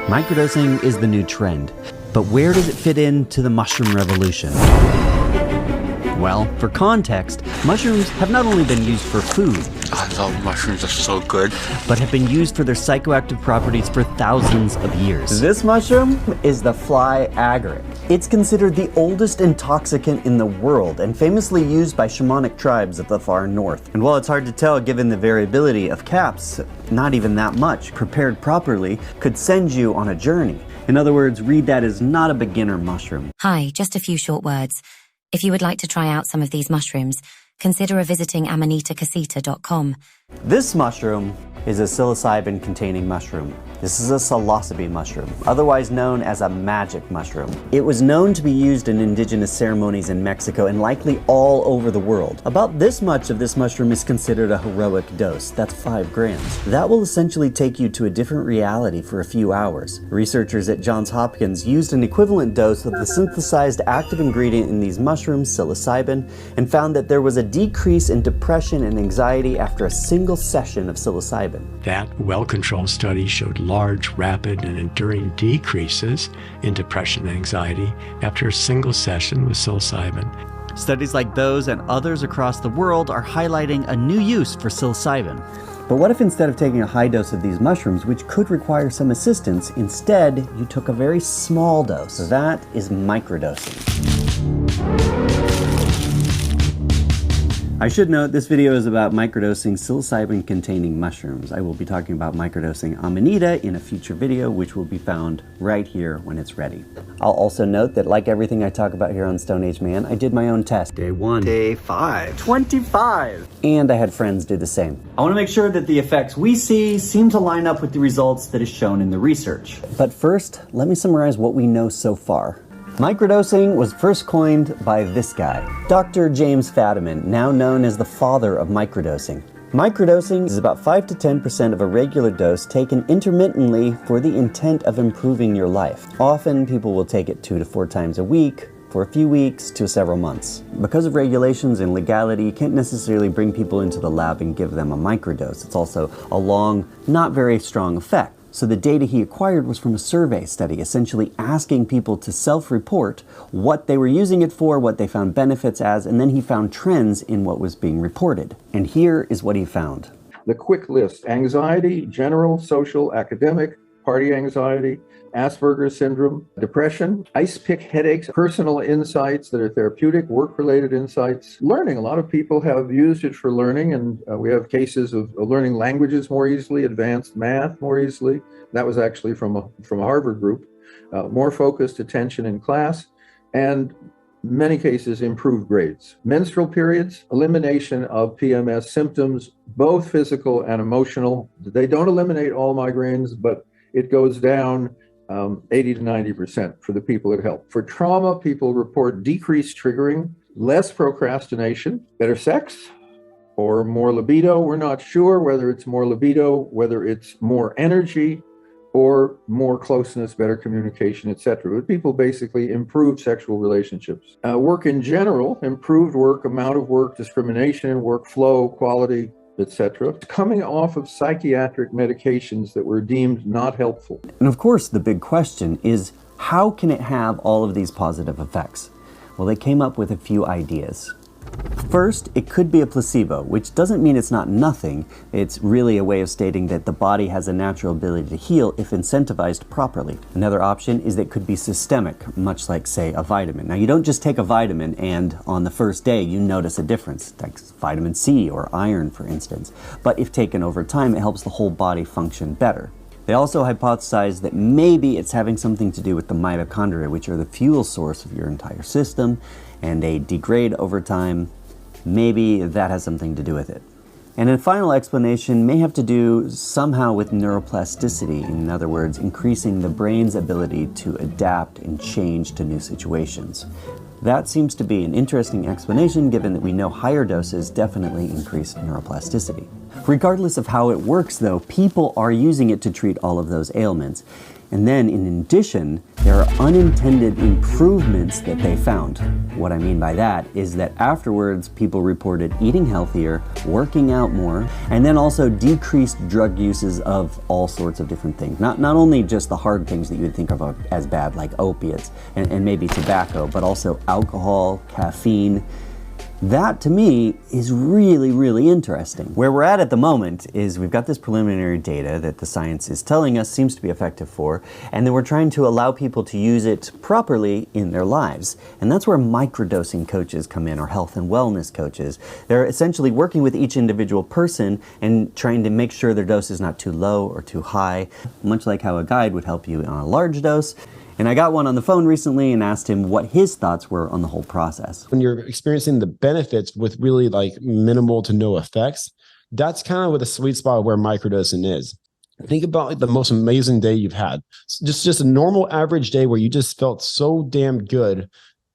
Microdosing is the new trend, but where does it fit into the mushroom revolution? Well, for context, mushrooms have not only been used for food, I love mushrooms, they're so good, but have been used for their psychoactive properties for thousands of years. This mushroom is the fly agaric. It's considered the oldest intoxicant in the world and famously used by shamanic tribes of the far north. And while it's hard to tell given the variability of caps, not even that much, prepared properly, could send you on a journey. In other words, read that as not a beginner mushroom. Hi, just a few short words. If you would like to try out some of these mushrooms, consider visiting amanitacasita.com. This mushroom is a psilocybin-containing mushroom. This is a psilocybe mushroom, otherwise known as a magic mushroom. It was known to be used in indigenous ceremonies in Mexico and likely all over the world. About this much of this mushroom is considered a heroic dose. That's 5 grams. That will essentially take you to a different reality for a few hours. Researchers at Johns Hopkins used an equivalent dose of the synthesized active ingredient in these mushrooms, psilocybin, and found that there was a decrease in depression and anxiety after a single session of psilocybin. That well-controlled study showed large, rapid, and enduring decreases in depression and anxiety after a single session with psilocybin. Studies like those and others across the world are highlighting a new use for psilocybin. But what if instead of taking a high dose of these mushrooms, which could require some assistance, instead you took a very small dose? That is microdosing. I should note this video is about microdosing psilocybin-containing mushrooms. I will be talking about microdosing Amanita in a future video, which will be found right here when it's ready. I'll also note that like everything I talk about here on Stone Age Man, I did my own test. Day 1. Day 5. 25! And I had friends do the same. I want to make sure that the effects we see seem to line up with the results that is shown in the research. But first, let me summarize what we know so far. Microdosing was first coined by this guy, Dr. James Fadiman, now known as the father of microdosing. Microdosing is about 5 to 10% of a regular dose taken intermittently for the intent of improving your life. Often people will take it 2 to 4 times a week, for a few weeks to several months. Because of regulations and legality, you can't necessarily bring people into the lab and give them a microdose. It's also a long, not very strong effect. So the data he acquired was from a survey study, essentially asking people to self-report what they were using it for, what they found benefits as, and then he found trends in what was being reported. And here is what he found. The quick list: anxiety, general, social, academic, party anxiety, Asperger's syndrome, depression, ice pick headaches, personal insights that are therapeutic, work-related insights, learning. A lot of people have used it for learning, and we have cases of learning languages more easily, advanced math more easily. That was actually from a Harvard group. More focused attention in class, and many cases improved grades. Menstrual periods, elimination of PMS symptoms, both physical and emotional. They don't eliminate all migraines, but it goes down 80 to 90% for the people it helped. For trauma, people report decreased triggering, less procrastination, better sex, or more libido. We're not sure whether it's more libido, whether it's more energy, or more closeness, better communication, etc. But people basically improved sexual relationships. Work in general, improved work, amount of work, discrimination in work, flow, quality, etc. Coming off of psychiatric medications that were deemed not helpful. And of course, the big question is, how can it have all of these positive effects? Well, they came up with a few ideas. First, it could be a placebo, which doesn't mean it's not nothing. It's really a way of stating that the body has a natural ability to heal if incentivized properly. Another option is that it could be systemic, much like, say, a vitamin. Now, you don't just take a vitamin and on the first day you notice a difference, like vitamin C or iron, for instance. But if taken over time, it helps the whole body function better. They also hypothesized that maybe it's having something to do with the mitochondria, which are the fuel source of your entire system, and they degrade over time. Maybe that has something to do with it. And a final explanation may have to do somehow with neuroplasticity, in other words, increasing the brain's ability to adapt and change to new situations. That seems to be an interesting explanation given that we know higher doses definitely increase neuroplasticity. Regardless of how it works though, people are using it to treat all of those ailments. And then in addition, there are unintended improvements that they found. What I mean by that is that afterwards, people reported eating healthier, working out more, and then also decreased drug uses of all sorts of different things. Not only just the hard things that you would think of as bad, like opiates and maybe tobacco, but also alcohol, caffeine. That, to me, is really, really interesting. Where we're at the moment is we've got this preliminary data that the science is telling us seems to be effective for, and then we're trying to allow people to use it properly in their lives. And that's where microdosing coaches come in, or health and wellness coaches. They're essentially working with each individual person and trying to make sure their dose is not too low or too high, much like how a guide would help you on a large dose. And I got one on the phone recently and asked him what his thoughts were on the whole process. When you're experiencing the benefits with really like minimal to no effects, that's kind of what the sweet spot of where microdosing is. Think about like the most amazing day you've had. Just a normal average day where you just felt so damn good.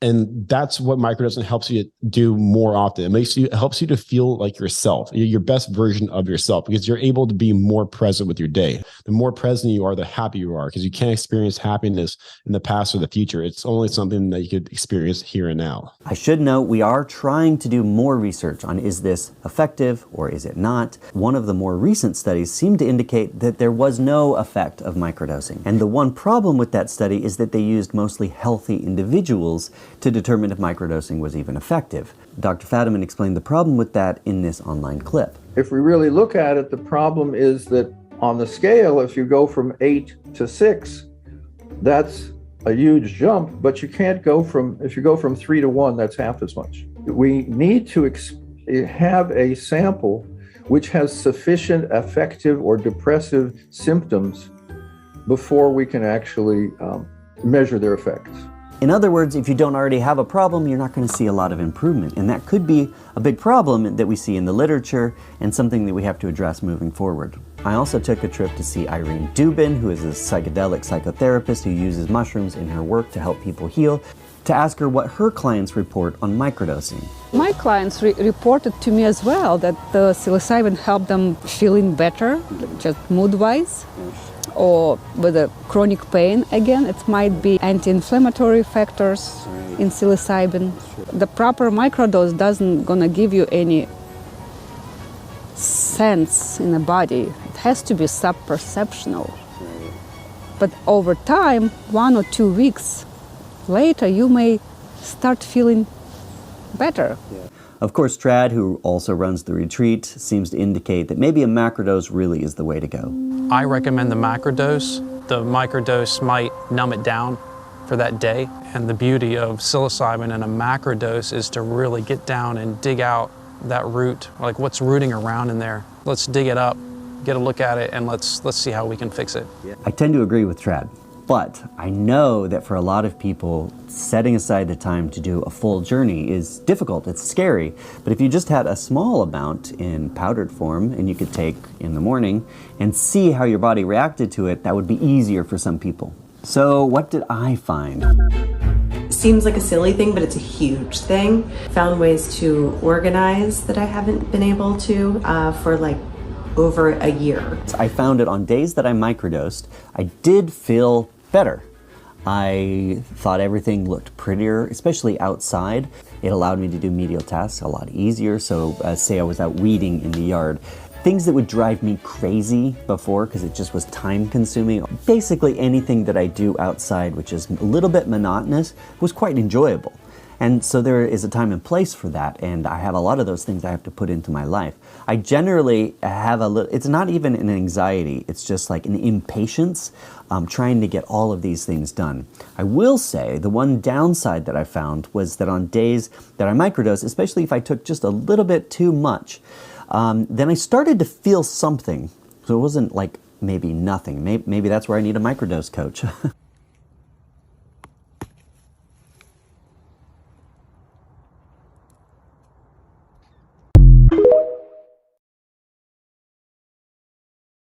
And that's what microdosing helps you do more often. It helps you to feel like yourself, your best version of yourself, because you're able to be more present with your day. The more present you are, the happier you are, because you can't experience happiness in the past or the future. It's only something that you could experience here and now. I should note we are trying to do more research on is this effective or is it not. One of the more recent studies seemed to indicate that there was no effect of microdosing. And the one problem with that study is that they used mostly healthy individuals to determine if microdosing was even effective. Dr. Fadiman explained the problem with that in this online clip. If we really look at it, the problem is that on the scale, if you go from 8 to 6, that's a huge jump, but you can't go if you go from 3 to 1, that's half as much. We need to have a sample which has sufficient affective or depressive symptoms before we can actually measure their effects. In other words, if you don't already have a problem, you're not going to see a lot of improvement. And that could be a big problem that we see in the literature and something that we have to address moving forward. I also took a trip to see Irene Dubin, who is a psychedelic psychotherapist who uses mushrooms in her work to help people heal, to ask her what her clients report on microdosing. My clients reported to me as well that the psilocybin helped them feeling better, just mood-wise. Or with a chronic pain, again, it might be anti-inflammatory factors in psilocybin. The proper microdose doesn't gonna give you any sense in the body. It has to be sub-perceptional. But over time, 1 or 2 weeks later, you may start feeling better. Of course, Trad, who also runs the retreat, seems to indicate that maybe a macrodose really is the way to go. I recommend the macrodose. The microdose might numb it down for that day. And the beauty of psilocybin and a macrodose is to really get down and dig out that root, like what's rooting around in there. Let's dig it up, get a look at it, and let's see how we can fix it. I tend to agree with Trad. But I know that for a lot of people, setting aside the time to do a full journey is difficult, it's scary. But if you just had a small amount in powdered form and you could take in the morning and see how your body reacted to it, that would be easier for some people. So what did I find? Seems like a silly thing, but it's a huge thing. Found ways to organize that I haven't been able to for like over a year. I found it on days that I microdosed, I did feel better. I thought everything looked prettier, especially outside. It allowed me to do medial tasks a lot easier. So say I was out weeding in the yard. Things that would drive me crazy before because it just was time consuming. Basically anything that I do outside, which is a little bit monotonous, was quite enjoyable. And so there is a time and place for that, and I have a lot of those things I have to put into my life. I generally have it's not even an anxiety, it's just like an impatience trying to get all of these things done. I will say the one downside that I found was that on days that I microdosed, especially if I took just a little bit too much, then I started to feel something. So it wasn't like maybe nothing. Maybe that's where I need a microdose coach.